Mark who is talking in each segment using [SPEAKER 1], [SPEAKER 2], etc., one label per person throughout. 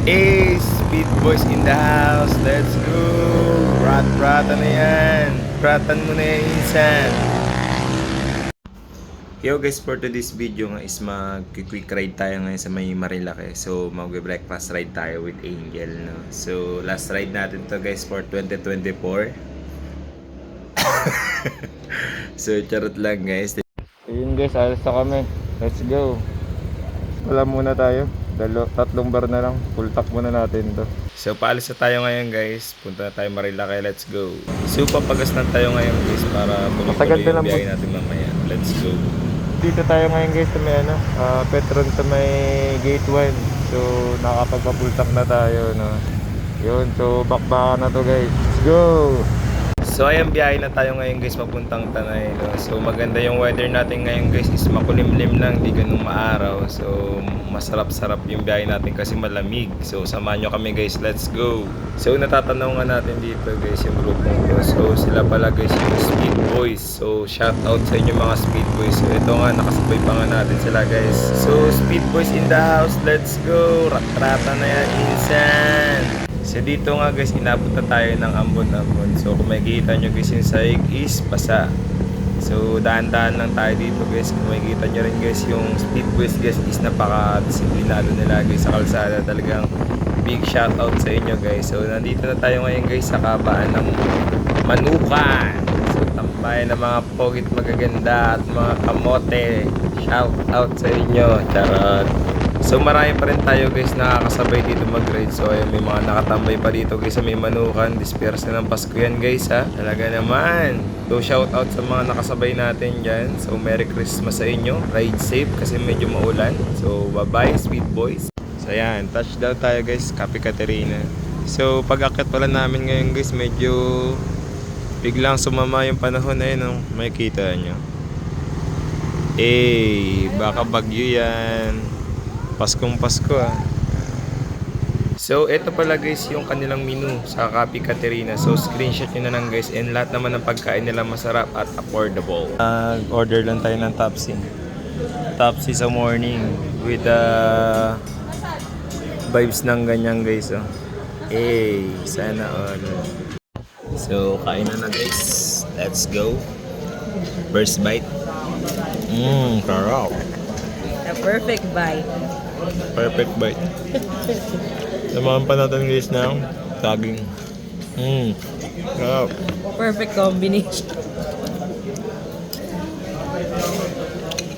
[SPEAKER 1] Hey, Speed Boys in the house. Let's go. Rat-ratan na yan. Ratan mo na yan, insan. Yo guys, for today's video nga is mag-quick ride tayo ngayon sa may Marilake. So, mag-breakfast ride tayo with Angel, no? So, last ride natin to guys for 2024. So, charot lang guys. Ayun guys, alas na kami. Let's go. Wala muna tayo. Tatlong bar na lang. Full tank muna natin to. So, paalis na tayo ngayon guys. Punta na tayo Marilake. Let's go. So, papagas lang tayo ngayon guys para tuloy-tuloy yung biyahe natin mamaya. Let's go. Dito tayo ngayon guys sa may Petron sa may Gate 1. So, nakapagpa-full tank na tayo, no? Yun. So, bakbaka na to guys. Let's go! So ayan, biyahe na tayo ngayon guys papuntang Tanay, no? So maganda yung weather natin ngayon guys, is makulimlim lang, di ganun maaraw. So masarap-sarap yung biyahe natin kasi malamig. So samahan nyo kami guys, let's go. So natatanaw nga natin dito guys yung grupong to. So sila pala guys yung Speed Boys. So shout out sa inyo mga Speed Boys. So ito nga, nakasabay pa nga natin sila guys. So Speed Boys in the house, let's go. Rat-rata na yan, insan. So dito nga guys, inabot na tayo ng ambon-ambon. So kung makikita nyo guys, yung sahig is basa. So daan-daan lang tayo dito guys. Kung makikita nyo rin guys, yung Speed Boys guys is napaka-disiplinado nila guys sa kalsada. Talagang big shout out sa inyo guys. So nandito na tayo ngayon guys sa kabaan ng Manukan. So tambayan ng mga pogit magaganda at mga kamote. Shout out sa inyo. Charot. So marami pa rin tayo guys nakakasabay dito mag-ride. So ayun, may mga nakatambay pa dito guys sa may Manukan. Disperse ng Pasko yan guys ha. Talaga naman. So shout out sa mga nakasabay natin dyan. So Merry Christmas sa inyo. Ride safe kasi medyo maulan. So bye bye Speed Boys. So ayan, touchdown tayo guys, Cape Caterina. So pag-akit pala namin ngayon guys, medyo biglang sumama yung panahon na yun, no? Makikita nyo. Eh, baka bagyo yan. Paskong Pasko ah. So ito pala guys yung kanilang menu sa Cape Caterina. So screenshot nyo na lang guys. And lahat naman ng pagkain nila masarap at affordable. Order lang tayo ng Topsy. Topsy sa morning with vibes ng ganyan guys, oh. Eh, sana all. So kain na guys. Let's go. First bite. Sarap.
[SPEAKER 2] The perfect bite.
[SPEAKER 1] Perfect bite. Samahan pa natin guys ng saging. Sarap.
[SPEAKER 2] Perfect combination.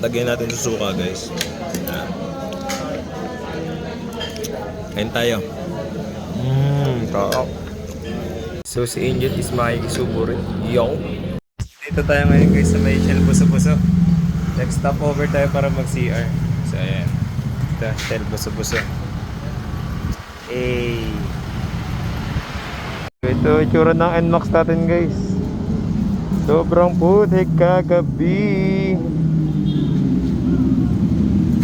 [SPEAKER 1] Lagyan natin sa suka guys. Kain tayo. Sarap. So si Angel is makikisubo rin. Yo! Dito tayo ngayon guys sa may Shell Buso-Buso. Next stop over tayo para mag-CR. So ayan. Ito, Shell Buso-Buso. Hey! Ito itsura ng NMAX natin guys. Sobrang putik kagabi.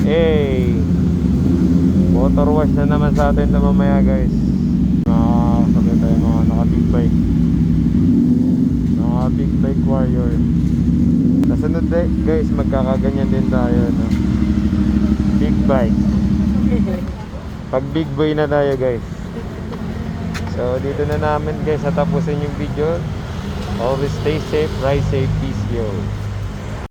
[SPEAKER 1] Hey! Motor wash na naman sa atin na mamaya guys. Nakakasabay tayo mga naka-big bike. Mga big bike warrior. Kasunod guys, magkakaganyan din tayo, no? Big bike. Pag big boy na tayo guys. So dito na namin guys, tapusin yung video. Always stay safe, ride safe, peace yo.